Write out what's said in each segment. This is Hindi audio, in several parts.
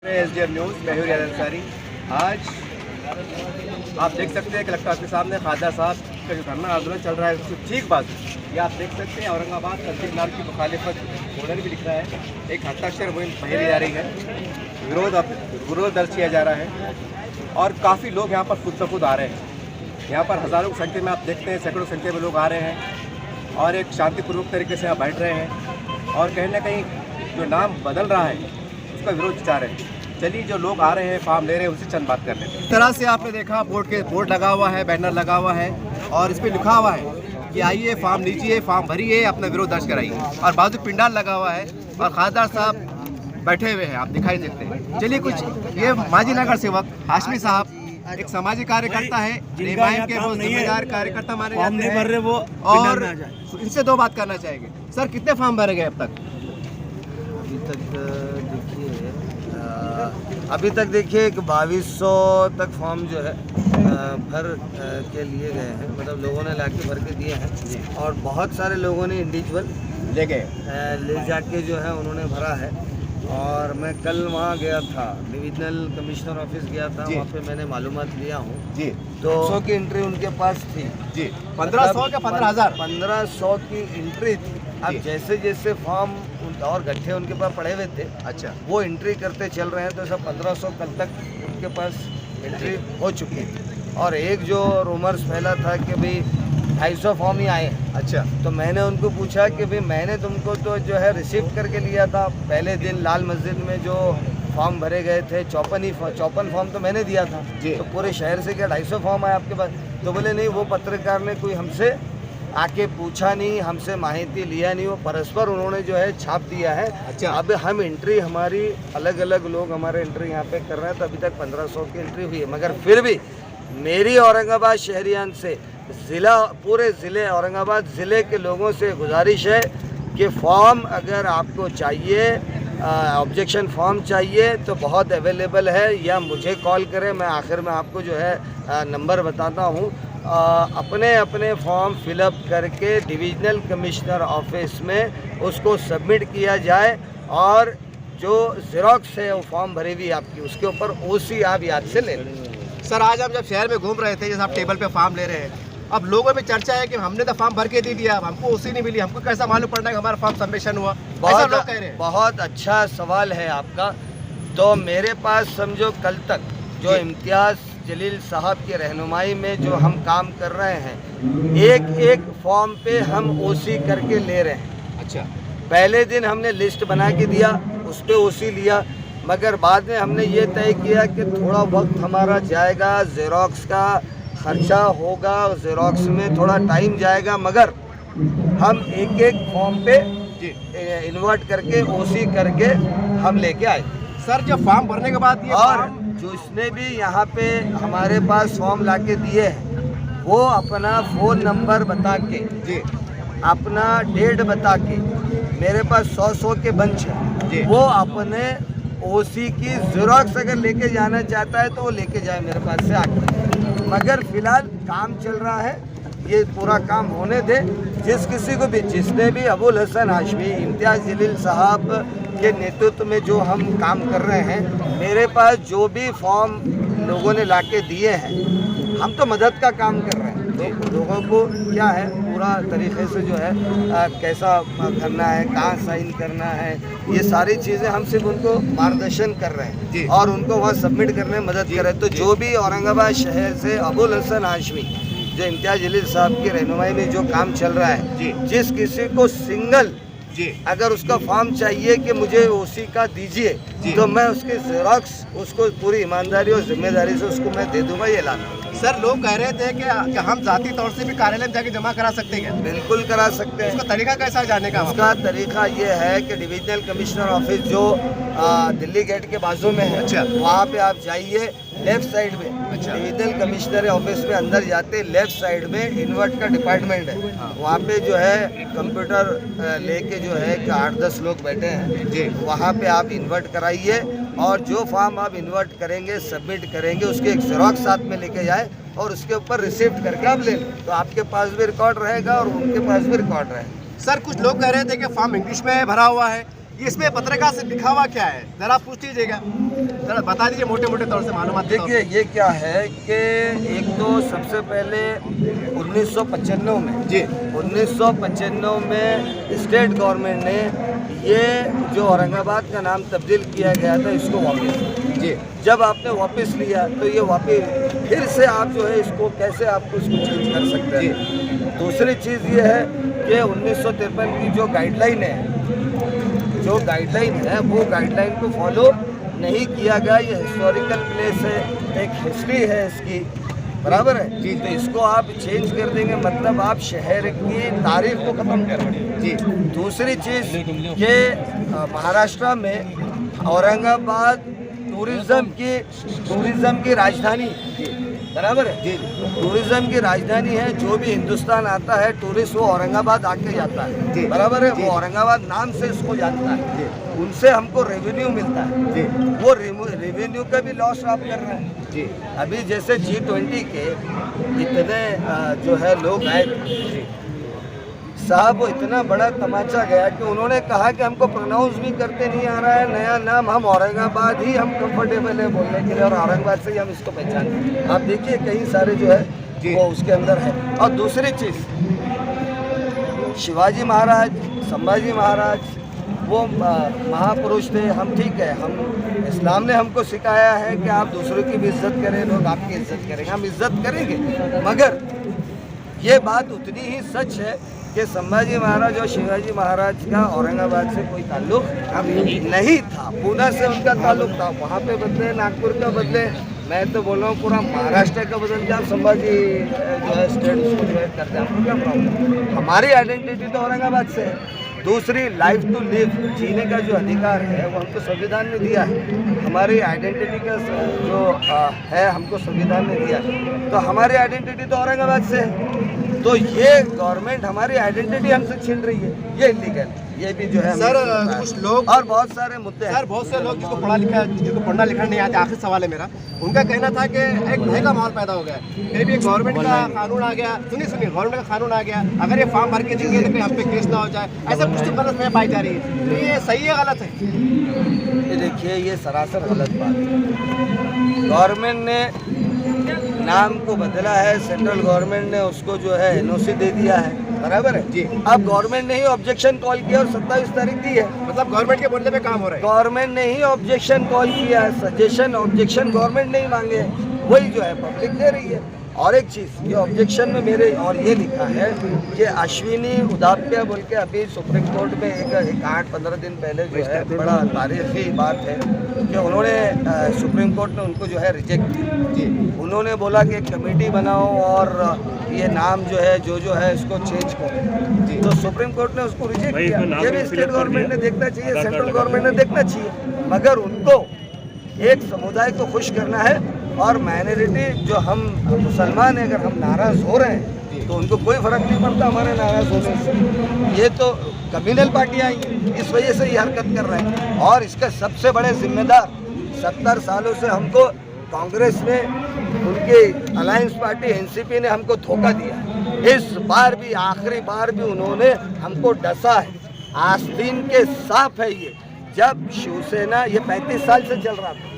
SDM न्यूज़ मैं हूं रियाज अंसारी। आज आप देख सकते हैं कि कलेक्टर ऑफिस के सामने खाजा साहब का जो धरना आंदोलन चल रहा है उसकी ठीक बाजू ये आप देख सकते हैं औरंगाबाद तहसील नाम की मुखालिफत बोर्डर भी दिख रहा है। एक हस्ताक्षर मुहिम पहली जा रही है, विरोध दर्ज किया जा रहा है और काफ़ी लोग यहाँ पर खुद ब खुद आ रहे हैं। यहाँ पर हज़ारों की संख्या में आप देखते हैं, सैकड़ों संख्या में लोग आ रहे हैं और एक शांतिपूर्वक तरीके से यहाँ बैठ रहे हैं और कहीं ना कहीं जो नाम बदल रहा है उसका विरोध चाह रहे हैं। चलिए जो लोग आ रहे हैं फॉर्म ले रहे हैं उससे चंद बात कर लेते हैं। इस तरह से आपने देखा बोर्ड लगा हुआ है, बैनर लगा हुआ है और इस पर लिखा हुआ है कि आइए फॉर्म लीजिए, फॉर्म भरिए, अपना विरोध दर्ज कराइए और बाजू पिंडाल लगा हुआ है और खासदार साहब बैठे हुए हैं, आप दिखाई देते हैं। चलिए कुछ ये माजी नगर सेवक हाशमी साहब एक सामाजिक कार्यकर्ता है, नेमाइम के वो जिम्मेदार कार्यकर्ता माने जाते हैं और इनसे दो बात करना चाहेंगे। सर कितने फॉर्म भरे गए अब तक? अभी तक देखिए 2200 तक फॉर्म जो है भर के लिए गए हैं, मतलब लोगों ने लाके भर के दिए हैं और बहुत सारे लोगों ने इंडिविजुअल ले जाके जो है उन्होंने भरा है। और मैं कल वहाँ गया था, डिविजनल कमिश्नर ऑफिस गया था, वहाँ पे मैंने मालूमात लिया हूँ जी। तो 100 की एंट्री उनके पास थी जी, 1500 क्या 15,000? 1500 की एंट्री थी। अब जैसे जैसे फॉर्म और गट्ठे उनके पास पड़े हुए थे, अच्छा वो एंट्री करते चल रहे हैं, तो सब 1500 कल तक उनके पास एंट्री हो चुकी थी। और एक जो रूमर्स फैला था कि भाई 250 फॉर्म ही आए, अच्छा तो मैंने उनको पूछा कि भाई मैंने तुमको तो जो है रिसीव करके लिया था पहले दिन लाल मस्जिद में जो फॉर्म भरे गए थे 54 फॉर्म तो मैंने दिया था, तो पूरे शहर से क्या 250 फॉर्म आए आपके पास? तो बोले नहीं, वो पत्रकार ने कोई हमसे आके पूछा नहीं, हमसे माहिती लिया नहीं, वो परस्पर उन्होंने जो है छाप दिया है। अच्छा अब हम एंट्री हमारी अलग अलग लोग हमारे एंट्री यहाँ पे कर रहे हैं, तो अभी तक 1500 की एंट्री हुई है। मगर फिर भी मेरी औरंगाबाद शहरियान से पूरे ज़िले औरंगाबाद ज़िले के लोगों से गुजारिश है कि फॉर्म अगर आपको चाहिए, ऑब्जेक्शन फॉर्म चाहिए तो बहुत अवेलेबल है, या मुझे कॉल करें, मैं आखिर में आपको जो है नंबर बताता हूँ। अपने अपने फॉर्म फिलअप करके डिविजनल कमिश्नर ऑफिस में उसको सबमिट किया जाए और जो ज़ेरॉक्स है वो फॉर्म भरी हुई आपकी, उसके ऊपर ओसी आप याद से ले लें। सर आज हम जब शहर में घूम रहे थे, जैसे आप टेबल पे फॉर्म ले रहे हैं, अब लोगों में चर्चा है कि हमने तो फॉर्म भर के दे दिया, हमको ओसी नहीं मिली, हमको कैसा मालूम पड़ना है कि हमारा फॉर्म सबमिशन हुआ? बहुत लोग कह रहे हैं। बहुत अच्छा सवाल है आपका। तो मेरे पास समझो कल तक जो इम्तियाज़ जलील साहब की रहनुमाई में जो हम काम कर रहे हैं, एक एक फॉर्म पे हम ओसी करके ले रहे हैं। अच्छा पहले दिन हमने लिस्ट बना के दिया, उस पर ओसी लिया, मगर बाद में हमने ये तय किया कि थोड़ा वक्त हमारा जाएगा, ज़ेरॉक्स का खर्चा होगा, ज़ेरॉक्स में थोड़ा टाइम जाएगा, मगर हम एक एक फॉर्म पे इन्वर्ट करके ओसी करके हम लेके आए। सर जब फॉर्म भरने के बाद ये और जिसने भी यहाँ पे हमारे पास फॉर्म लाके दिए हैं वो अपना फ़ोन नंबर बता के जी, अपना डेट बता के, मेरे पास 100 के बंच है, वो अपने ओसी की ज़ेरॉक्स अगर लेके जाना चाहता है तो वो लेके जाए मेरे पास से आके। मगर फ़िलहाल काम चल रहा है, ये पूरा काम होने दे। जिस किसी को भी, जिसने भी अबुल हसन हाशमी, इम्तियाज़ जलील साहब के नेतृत्व में जो हम काम कर रहे हैं, मेरे पास जो भी फॉर्म लोगों ने लाके दिए हैं, हम तो मदद का काम कर रहे हैं। तो लोगों को क्या है पूरा तरीके से जो है कैसा करना है, कहाँ साइन करना है, ये सारी चीज़ें हम सिर्फ उनको मार्गदर्शन कर रहे हैं और उनको वहाँ सबमिट करने में मदद कर रहे हैं। तो जो भी औरंगाबाद शहर से अबुल हसन हाशमी जो इम्तियाज़ जलील साहब की रहनुमाई में जो काम चल रहा है, जिस किसी को सिंगल अगर उसका फॉर्म चाहिए कि मुझे ओसी का दीजिए, तो मैं उसके ज़ेरॉक्स उसको पूरी ईमानदारी और जिम्मेदारी से उसको मैं दे दूंगा, ये लाना। सर लोग कह रहे थे कि हम जाती तौर से भी कार्यालय में जाके जमा करा सकते हैं? बिल्कुल करा सकते हैं। उसका तरीका कैसा है जाने का? उसका तरीका ये है कि डिविजनल कमिश्नर ऑफिस जो दिल्ली गेट के बाजू में है, अच्छा वहाँ पे आप जाइए, लेफ्ट साइड में डिविजनल कमिश्नर ऑफिस में अंदर जाते लेफ्ट साइड में इन्वर्ट का डिपार्टमेंट है, वहाँ पे जो है कंप्यूटर लेके जो है कि 8-10 लोग बैठे हैं जी, वहाँ पे आप इन्वर्ट कराइए और जो फॉर्म आप इन्वर्ट करेंगे, सबमिट करेंगे, उसके एक ज़ेरॉक्स साथ में लेके जाए और उसके ऊपर रिसिप्ट करके आप ले लें, तो आपके पास भी रिकॉर्ड रहेगा और उनके पास भी रिकॉर्ड रहेगा। सर कुछ लोग कह रहे थे कि फॉर्म इंग्लिश में भरा हुआ है ये इसमें पत्रकार से लिखा हुआ क्या है, जरा आप पूछ लीजिएगा, जरा बता दीजिए मोटे मोटे तौर से मालूमात। देखिए ये क्या है कि एक तो सबसे पहले 1995 में 1995 में स्टेट गवर्नमेंट ने ये जो औरंगाबाद का नाम तब्दील किया गया था इसको वापस जब आपने वापस लिया तो ये वापस फिर से आप जो है इसको कैसे आपको इसको चेंज कर सकते हैं। दूसरी चीज़ ये है कि 1953 की जो गाइडलाइन है वो गाइडलाइन को फॉलो नहीं किया गया। ये हिस्टोरिकल प्लेस है, एक हिस्ट्री है इसकी, बराबर है जी। तो इसको आप चेंज कर देंगे मतलब आप शहर की तारीख को ख़त्म कर देंगे जी। दूसरी चीज़ ये महाराष्ट्र में औरंगाबाद टूरिज़्म की राजधानी, बराबर है जी। टूरिज़्म की राजधानी है, जो भी हिंदुस्तान आता है टूरिस्ट वो औरंगाबाद आके जाता है जी, बराबर है। वो औरंगाबाद नाम से इसको जानता है जी। उनसे हमको रेवेन्यू मिलता है जी। वो रेवेन्यू का भी लॉस आप कर रहे हैं जी। अभी जैसे G20 के इतने जो है लोग आए साहब, वो इतना बड़ा तमाचा गया कि उन्होंने कहा कि हमको प्रोनाउंस भी करते नहीं आ रहा है नया नाम, हम औरंगाबाद ही हम कंफर्टेबल है बोलने के लिए और औरंगाबाद से ही हम इसको पहचानते। आप देखिए कई सारे जो है वो उसके अंदर है। और दूसरी चीज़ शिवाजी महाराज, संभाजी महाराज वो महापुरुष थे। हम ठीक है, हम इस्लाम ने हमको सिखाया है कि आप दूसरों की भी इज्जत करें, लोग आपकी इज्जत करेंगे, हम इज्जत करेंगे। मगर ये बात उतनी ही सच है कि संभाजी महाराज और शिवाजी महाराज का औरंगाबाद से कोई ताल्लुक नहीं था। पूना से उनका ताल्लुक था, वहाँ पे बदले, नागपुर का बदले, मैं तो बोल रहा हूँ पूरा महाराष्ट्र का बदल के आप संभाजी जो है स्टेट उसको जो है करते हैं, आपको क्या प्रॉब्लम। हमारी आइडेंटिटी तो औरंगाबाद से है। दूसरी लाइफ टू लिव, जीने का जो अधिकार है वो हमको संविधान ने दिया है। हमारी आइडेंटिटी का जो है हमको संविधान ने दिया है, तो हमारी आइडेंटिटी तो औरंगाबाद से है। तो ये गवर्नमेंट हमारी आइडेंटिटी हमसे छीन रही है, ये इलीगल है। ये भी जो है सर कुछ लोग और बहुत सारे मुद्दे हैं। सर बहुत से लोग जिसको पढ़ना लिखना नहीं आता, आखिर सवाल है मेरा, उनका कहना था कि एक भय का माहौल पैदा हो गया है। फिर भी गवर्नमेंट का कानून आ गया, सुनिए गवर्नमेंट का कानून आ गया, अगर ये फॉर्म भर के देंगे तो हम पे केस ना हो जाए, ऐसा कुछ तो गलत में पाई जा रही है। तो ये सही है गलत है? ये देखिए ये सरासर गलत बात है। गवर्नमेंट ने नाम को बदला है, सेंट्रल गवर्नमेंट ने उसको जो है NOC दे दिया है, बराबर है जी। अब गवर्नमेंट ने ही ऑब्जेक्शन कॉल किया और 27 तारीख दी है, मतलब गवर्नमेंट के बोलने पे काम हो रहा है। गवर्नमेंट ने ही ऑब्जेक्शन कॉल किया है, सजेशन ऑब्जेक्शन गवर्नमेंट ने ही मांगे, वही जो है पब्लिक दे रही है। और एक चीज़ ये ऑब्जेक्शन में मेरे और ये लिखा है कि अश्विनी उदाप्य बोल के अभी सुप्रीम कोर्ट में एक 8-15 दिन पहले जो है बड़ा तारीखी बात है कि उन्होंने सुप्रीम कोर्ट ने उनको जो है रिजेक्ट किया। उन्होंने बोला कि एक कमेटी बनाओ और ये नाम जो है जो है इसको चेंज करो, तो सुप्रीम कोर्ट ने उसको रिजेक्ट किया। ये भी स्टेट गवर्नमेंट ने देखना चाहिए, सेंट्रल गवर्नमेंट ने देखना चाहिए। मगर उनको एक समुदाय को खुश करना है और माइनॉरिटी जो हम मुसलमान हैं, अगर हम नाराज़ हो रहे हैं तो उनको कोई फ़र्क नहीं पड़ता हमारे नाराज़ होने से। ये तो कम्युनल पार्टियाँ आई, इस वजह से ये हरकत कर रहे हैं। और इसका सबसे बड़े जिम्मेदार 70 सालों से हमको कांग्रेस में उनकी अलायंस पार्टी NCP ने हमको धोखा दिया। इस बार भी आखिरी बार भी उन्होंने हमको डसा है, आस्तीन के साफ है ये। जब शिवसेना ये 35 साल से चल रहा था,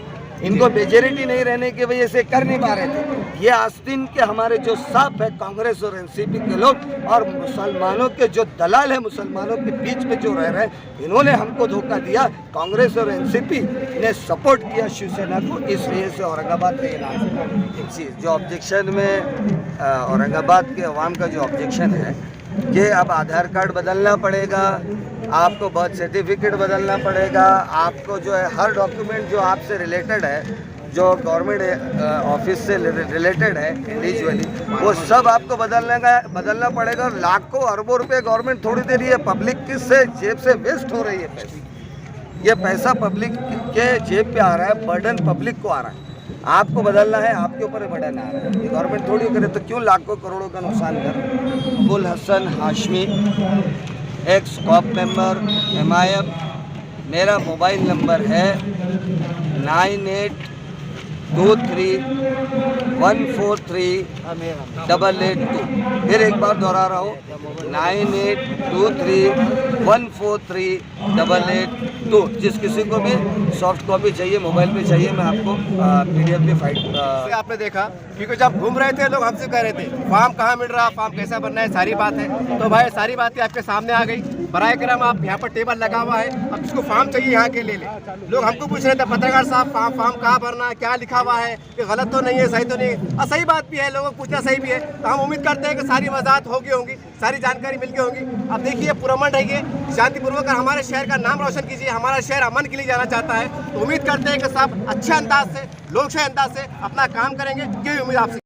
इनको मेजॉरिटी नहीं रहने की वजह से कर नहीं पा रहे थे। ये आस्तीन के हमारे जो साफ है कांग्रेस और NCP के लोग और मुसलमानों के जो दलाल है मुसलमानों के बीच में जो रह रहे हैं, इन्होंने हमको धोखा दिया। कांग्रेस और NCP ने सपोर्ट किया शिवसेना को, इस वजह से औरंगाबाद में एक चीज़ जो ऑब्जेक्शन में औरंगाबाद के अवाम का जो ऑब्जेक्शन है कि अब आधार कार्ड बदलना पड़ेगा, आपको बर्थ सर्टिफिकेट बदलना पड़ेगा, आपको जो है हर डॉक्यूमेंट जो आपसे रिलेटेड है, जो गवर्नमेंट ऑफिस से रिलेटेड है इंडिविजुअली, वो सब आपको बदलना पड़ेगा। और लाखों अरबों रुपए गवर्नमेंट थोड़ी दे रही है, पब्लिक किससे जेब से वेस्ट हो रही है पैसे। ये पैसा पब्लिक के जेब पे आ रहा है, बर्डन पब्लिक को आ रहा है। आपको बदलना है, आपके ऊपर बर्डन आ रहा है, ये गवर्नमेंट थोड़ी करे, तो क्यों लाखों करोड़ों का नुकसान कर। Abul Hasan Hashmi, ex cop member MIM, मेरा मोबाइल नंबर है 98 9823143882। फिर एक बार दोहरा रहा हूँ 9823143882। जिस किसी को भी सॉफ्ट कॉपी चाहिए, मोबाइल पे चाहिए, मैं आपको PDF पे फाइट से आपने देखा, क्योंकि जब घूम रहे थे लोग हमसे कह रहे थे फॉर्म कहाँ मिल रहा, फॉर्म कैसा बनना है, सारी बात है। तो भाई सारी बातें आपके सामने आ गई। बराए करम आप यहाँ पर टेबल लगा हुआ है, अब जिसको फॉर्म चाहिए यहाँ के ले ले। लोग हमको पूछ रहे थे पत्रकार साहब फॉर्म कहाँ भरना है, क्या लिखा हुआ है, कि गलत तो नहीं है, सही तो नहीं है। और सही बात भी है, लोगों को पूछना सही भी है। तो हम उम्मीद करते हैं कि सारी वजाहत होगी होंगी, सारी जानकारी मिल गई होगी। अब देखिए पुरअमन रहिए, शांतिपूर्वक हमारे शहर का नाम रोशन कीजिए। हमारा शहर अमन के लिए जाना चाहता है, तो उम्मीद करते हैं कि सब अच्छे अंदाज से, लोकशाही अंदाज से अपना काम करेंगे। यही उम्मीद आपसे।